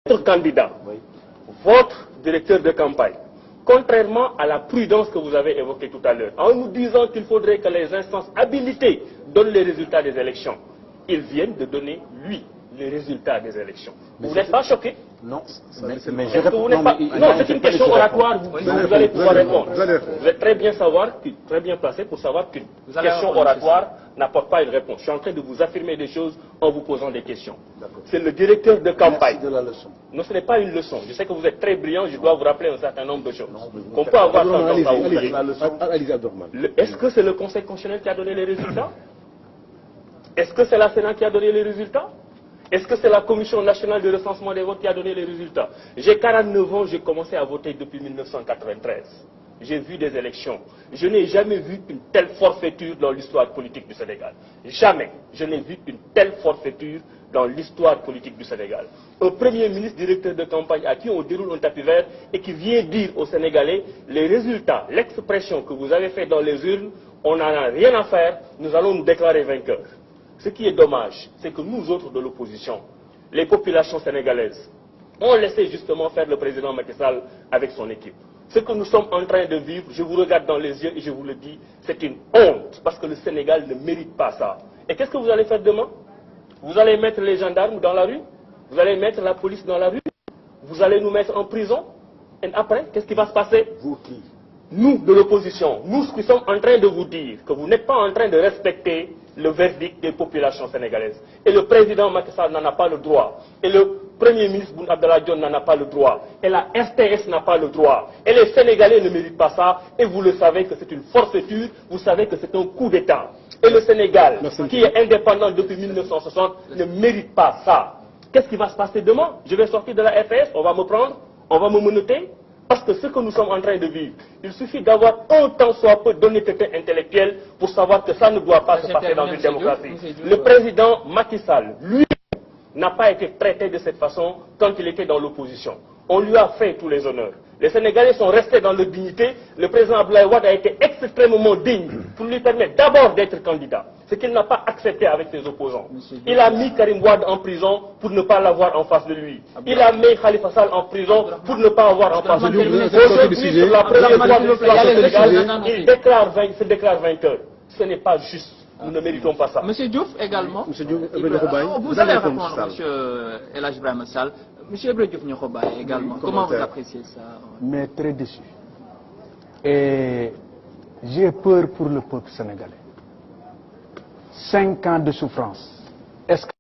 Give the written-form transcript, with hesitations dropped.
Votre candidat, votre directeur de campagne, contrairement à la prudence que vous avez évoquée tout à l'heure, en nous disant qu'il faudrait que les instances habilitées donnent les résultats des élections, ils viennent de donner, lui, les résultats des élections. Vous n'êtes pas choqué? Non, mais c'est une question oratoire, vous allez pouvoir répondre. Vous êtes très bien placé pour savoir qu'une question oratoire n'apporte pas une réponse. Je suis en train de vous affirmer des choses en vous posant des questions. C'est le directeur de campagne. Merci de la leçon. Non, ce n'est pas une leçon. Je sais que vous êtes très brillant, je dois vous rappeler un certain nombre de choses. Qu'on peut avoir ça dans Est-ce que c'est le Conseil constitutionnel qui a donné les résultats? Est-ce que c'est la Sénat qui a donné les résultats? Est-ce que c'est la Commission nationale de recensement des votes qui a donné les résultats? J'ai 49 ans, j'ai commencé à voter depuis 1993. J'ai vu des élections. Je n'ai jamais vu une telle forfaiture dans l'histoire politique du Sénégal. Jamais. Je n'ai vu une telle forfaiture dans l'histoire politique du Sénégal. Un Premier ministre, directeur de campagne à qui on déroule un tapis vert et qui vient dire aux Sénégalais les résultats, l'expression que vous avez fait dans les urnes, on n'en a rien à faire, nous allons nous déclarer vainqueurs. Ce qui est dommage, c'est que nous autres de l'opposition, les populations sénégalaises, ont laissé justement faire le président Macky Sall avec son équipe. Ce que nous sommes en train de vivre, je vous regarde dans les yeux et je vous le dis, c'est une honte, parce que le Sénégal ne mérite pas ça. Et qu'est-ce que vous allez faire demain? Vous allez mettre les gendarmes dans la rue? Vous allez mettre la police dans la rue? Vous allez nous mettre en prison? Et après, qu'est-ce qui va se passer? Vous qui? Nous, de l'opposition, nous qui sommes en train de vous dire que vous n'êtes pas en train de respecter le verdict des populations sénégalaises. Et le président Macky Sall n'en a pas le droit. Et le Premier ministre Boun Abdallah Dionne n'en a pas le droit. Et la RTS n'a pas le droit. Et les Sénégalais ne méritent pas ça. Et vous le savez que c'est une forfaiture. Vous savez que c'est un coup d'État. Et le Sénégal, qui est indépendant depuis 1960, ne mérite pas ça. Qu'est-ce qui va se passer demain? Je vais sortir de la RTS, on va me prendre, on va me menotter. Parce que ce que nous sommes en train de vivre, il suffit d'avoir un tant soit peu d'honnêteté intellectuelle pour savoir que ça ne doit pas se passer dans une démocratie. Le président Macky Sall, lui, n'a pas été traité de cette façon quand il était dans l'opposition. On lui a fait tous les honneurs. Les Sénégalais sont restés dans leur dignité. Le président Abdoulaye Wade a été extrêmement digne pour lui permettre d'abord d'être candidat. Ce qu'il n'a pas accepté avec ses opposants. Il a mis Karim Wade en prison pour ne pas l'avoir en face de lui. Il a mis Khalifa Sall en prison pour ne pas avoir en face de lui. Aujourd'hui, sur la première fois de l'histoire du Sénégal, il se déclare vainqueur. Ce n'est pas juste. Nous ne méritons pas ça. Monsieur Diouf également. Monsieur Diouf, vous allez répondre, monsieur El Hadj Ibrahima Sall. Monsieur Ibra Diouf Niokhobaye également. Comment vous appréciez ça? Mais très déçu. Et j'ai peur pour le peuple sénégalais. 5 ans de souffrance. Est-ce que